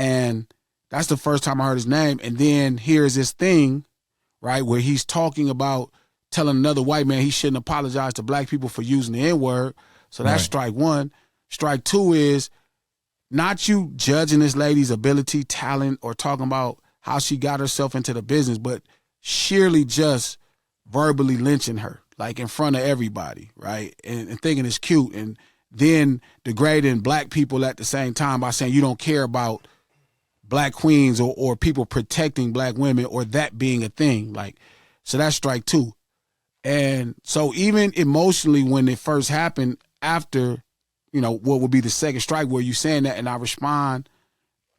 And that's the first time I heard his name. And then here's this thing, right, where he's talking about telling another white man he shouldn't apologize to black people for using the N-word. So that's strike one. Strike two is not you judging this lady's ability, talent, or talking about how she got herself into the business, but sheerly just verbally lynching her, like in front of everybody, right? And thinking it's cute. And then degrading black people at the same time by saying you don't care about black queens or people protecting black women or that being a thing. Like, so that's strike two. And so even emotionally when it first happened, after, you know, what would be the second strike where you saying that and I respond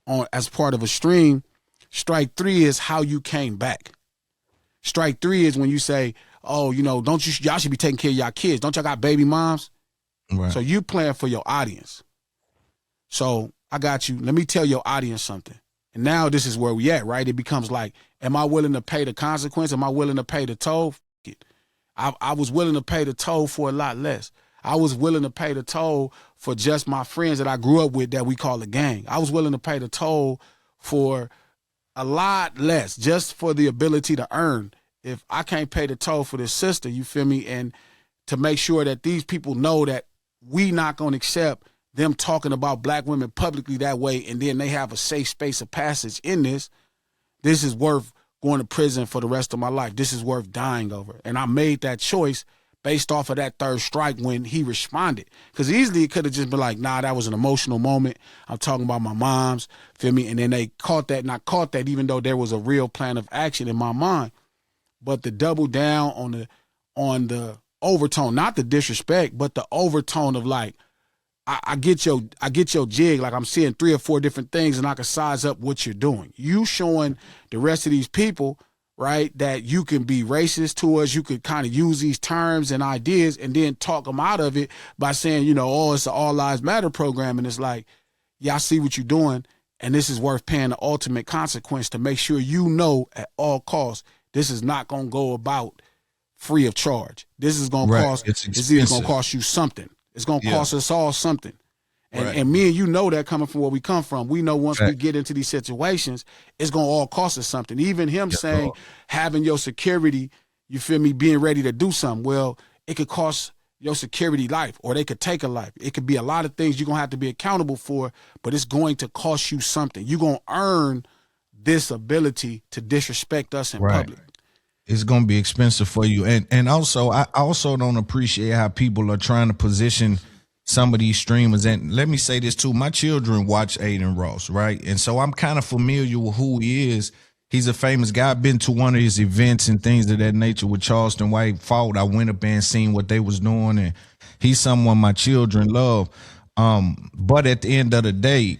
on as part of a stream, strike three is how you came back. Strike three is when you say, oh, you know, y'all should be taking care of y'all kids. Don't y'all got baby moms? Right. So you playing for your audience. So I got you. Let me tell your audience something. And now this is where we at, right? It becomes like, am I willing to pay the consequence? Am I willing to pay the toll? F it. I was willing to pay the toll for a lot less. I was willing to pay the toll for just my friends that I grew up with that we call a gang. I was willing to pay the toll for a lot less just for the ability to earn. If I can't pay the toll for this sister, you feel me? And to make sure that these people know that we not going to accept them talking about black women publicly that way, and then they have a safe space of passage in this is worth going to prison for the rest of my life. This is worth dying over. And I made that choice based off of that third strike when he responded. Because easily it could have just been like, nah, that was an emotional moment. I'm talking about my moms, feel me? And then they caught that, and I caught that even though there was a real plan of action in my mind. But the double down on the overtone, not the disrespect, but the overtone of like, I get your jig. Like I'm seeing 3 or 4 different things and I can size up what you're doing. You showing the rest of these people, right, that you can be racist to us. You could kind of use these terms and ideas and then talk them out of it by saying, you know, oh, it's an All Lives Matter program. And it's like, yeah, I see what you're doing. And this is worth paying the ultimate consequence to make sure you know at all costs, this is not going to go about free of charge. This is going to cost, it's either going to cost you something. It's going to cost us all something. And me and you know that coming from where we come from. We know once we get into these situations, it's going to all cost us something. Even him saying having your security, you feel me, being ready to do something. Well, it could cost your security life, or they could take a life. It could be a lot of things you're going to have to be accountable for, but it's going to cost you something. You're going to earn this ability to disrespect us in public. It's going to be expensive for you. And also, I also don't appreciate how people are trying to position some of these streamers. And let me say this too. My children watch Adin Ross, right? And so I'm kind of familiar with who he is. He's a famous guy. I've been to one of his events and things of that nature with Charleston White fought. I went up there and seen what they was doing. And he's someone my children love. But at the end of the day,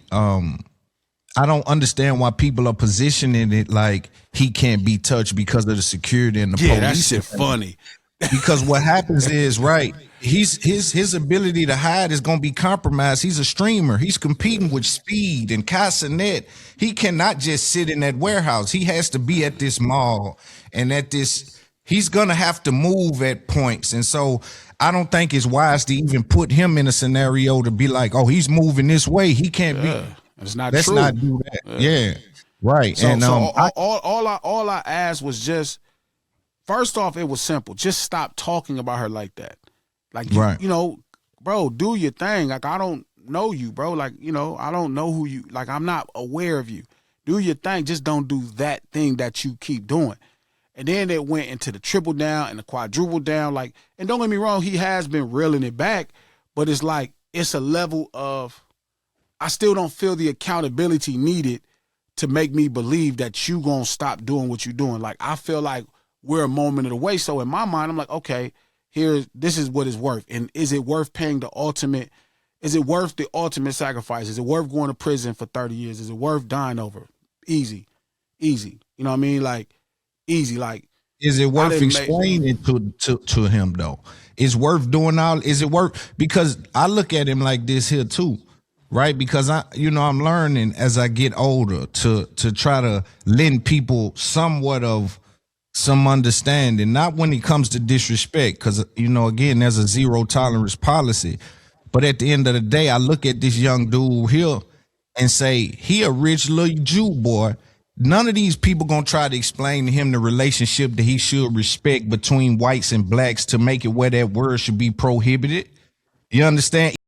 I don't understand why people are positioning it like he can't be touched because of the security and the police. Yeah, that shit funny. Because what happens is, right, his ability to hide is going to be compromised. He's a streamer. He's competing with Speed and Casanet. He cannot just sit in that warehouse. He has to be at this mall and at this. He's going to have to move at points. And so I don't think it's wise to even put him in a scenario to be like, oh, he's moving this way. He can't be. It's not Let's true. not do that. Yeah. Right. So, and all I asked was just, first off, it was simple. Just stop talking about her like that. Like, you know, bro, do your thing. Like, I don't know you, bro. Like, you know, I don't know who you, like, I'm not aware of you. Do your thing. Just don't do that thing that you keep doing. And then it went into the triple down and the quadruple down. Like, and don't get me wrong, he has been reeling it back, but it's like, it's a level of, I still don't feel the accountability needed to make me believe that you gonna stop doing what you're doing. Like, I feel like we're a moment of the way. So in my mind, I'm like, okay, this is what it's worth. And is it worth paying the ultimate? Is it worth the ultimate sacrifice? Is it worth going to prison for 30 years? Is it worth dying over? Easy. You know what I mean? Like, easy. Like, is it worth explaining to him though? It's worth doing all. Is it worth? Because I look at him like this here too. Right, because I'm learning as I get older to try to lend people somewhat of some understanding, not when it comes to disrespect, because again, there's a zero tolerance policy. But at the end of the day, I look at this young dude here, and say he a rich little Jew boy, none of these people gonna try to explain to him the relationship that he should respect between whites and blacks to make it where that word should be prohibited. You understand?